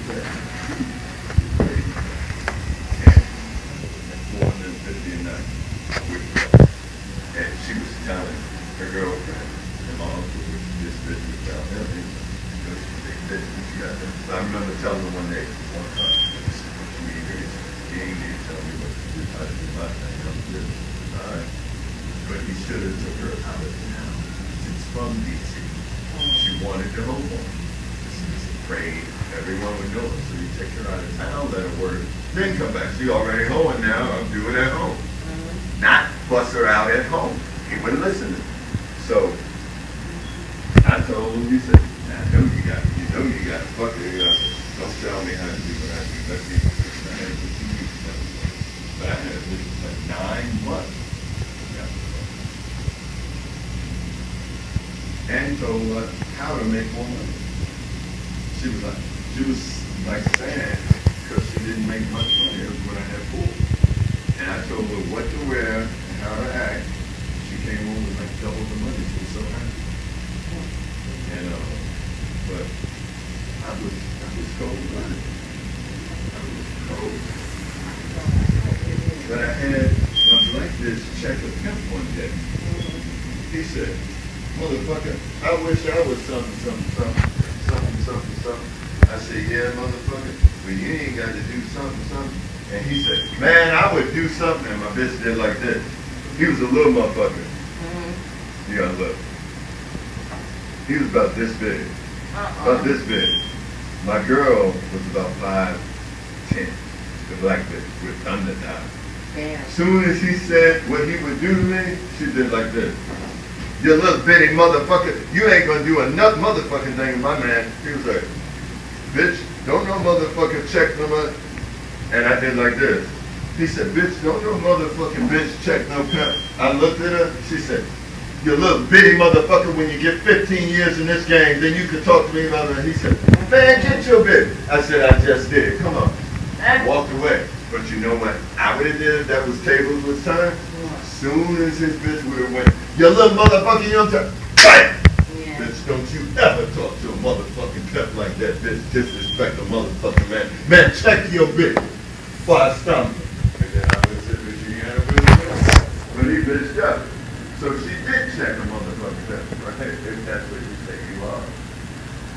$450 a night. And she was telling her girlfriend, and mom was this business down there. So I remember telling her one day, one time, he ain't need to tell me what to do, how to do my thing. I'm good. All right. But he should have took her out of town. She's from D.C. She wanted to hold on. She was afraid everyone would know her. So you take her out of town, let her work, then come back. She already home now. I'll do it at home. Not bust her out at home. He wouldn't listen to me. So I told him, he said, I know you got to fuck it. Don't tell me how to do what I do. Let me, I had to do it. But I had this like 9 months. And told her how to make more money. She was like saying, because she didn't make much money, it was when I had pool. And I told her what to wear and how to act. She came home with like double the money. She was so happy. And but I was cold-blooded. I was cold. But I had like this check a pimp one day. He said, motherfucker, I wish I was something. I said, yeah, motherfucker, but you ain't got to do something. And he said, man, I would do something. And my bitch did like this. He was a little motherfucker. Yeah, look. He was about this big. About this big. My girl was about 5'10", the black bitch with thunder down. Damn. Soon as he said what he would do to me, she did like this. You little bitty motherfucker, you ain't gonna do enough motherfucking thing, my man. He was like, bitch, don't no motherfucking check no money. And I did like this. He said, bitch, don't no motherfucking bitch check no pimp. I looked at her, she said, you little bitty motherfucker, when you get 15 years in this game, then you can talk to me about it. He said, man, get your bitch. I said, I just did, come on. I walked away. But you know what I would have did if that was tables was turned? As soon as his bitch would have went, you little motherfucker, you don't talk. Bam! Yeah. Bitch, don't you ever talk to a motherfucking pimp like that, bitch. Disrespect a motherfucking man. Man, check your bitch before I stomp. And then I would sit with you and but he bitched up. So she did check a motherfucking pimp, right? If that's what you say you are.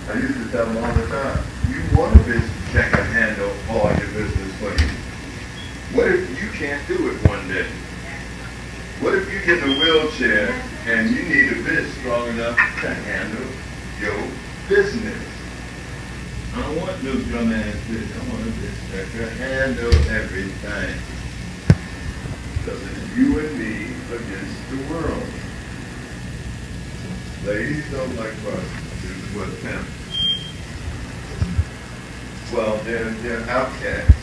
I used to tell him all the time, you want a bitch that can handle all your business for you. What if you can't do it one day? What if you get in a wheelchair and you need a bitch strong enough to handle your business? I don't want no dumbass bitch. I want a bitch that can handle everything. Because it's you and me against the world. Ladies don't like prostitutes with pimps. Well, they're outcasts.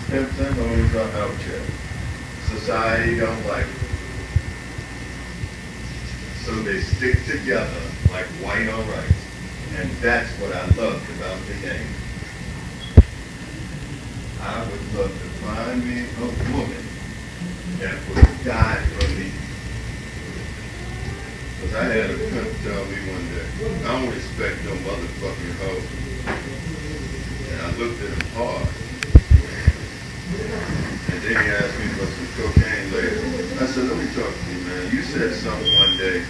Pimps and hoes are outcasts. Society don't like it. So they stick together like white on rice. And that's what I loved about the game. I would love to find me a woman that would die for me. Because I had a pimp tell me one day, I don't respect no motherfucking hoe. And I looked at him hard. And then he asked me for some cocaine later. I said, let me talk to you, man. You said something one day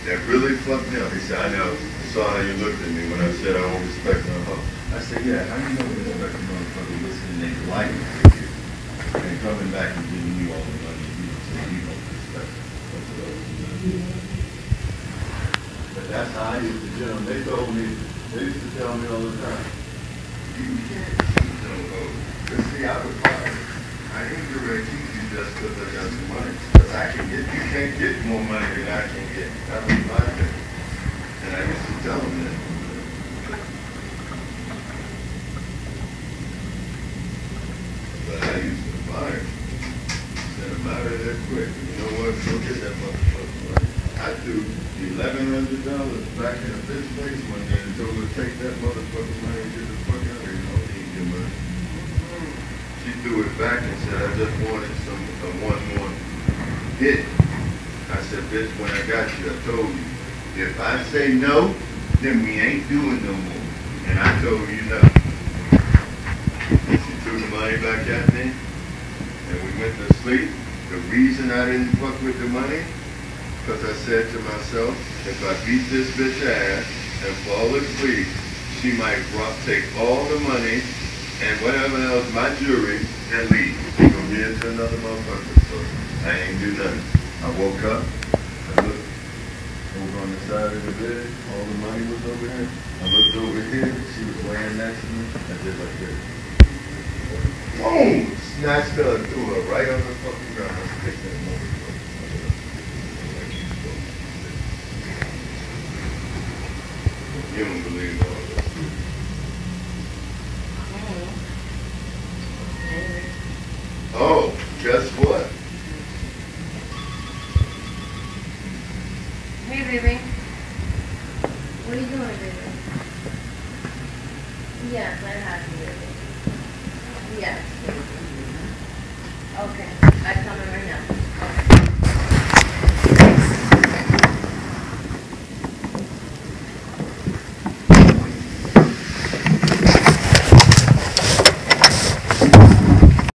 that really fucked me up. He said, I know. I saw how you looked at me when I said I don't respect no hoe. I said, yeah, how you know you respect a motherfucker listening to their life for you and coming back and giving you all the money so you don't respect them? But that's how I used to do them. They used to tell me all the time, you can't choose no hoe. Because see, I was fine. I ain't gonna keep you just because I got some money. Because you can't get more money than I can get. That was my thing. And I used to tell them that. But I used to fire him. Send him out of there quick. You know what? Go get that motherfucker money. I threw $1,100 back in a bitch face one day and told her to take that motherfucking money and get the fuck out of here. You don't need your money. She threw it back and said, I just wanted one more hit. I said, bitch, when I got you, I told you, if I say no, then we ain't doing no more. And I told you no. She threw the money back at me, and we went to sleep. The reason I didn't fuck with the money, because I said to myself, if I beat this bitch ass and fall asleep, she might take all the money and whatever else, my jewelry, and leave. She gonna give it to another motherfucker. So I ain't do nothing. I woke up, I looked over on the side of the bed, all the money was over there. I looked over here, she was laying next to me, I did like this. Boom! Snatched her and threw her right on the fucking ground. I picked that motherfucker. You don't believe all this. Oh, guess what? Hey, baby. What are you doing, baby? Yes, I'm happy with it. Yes.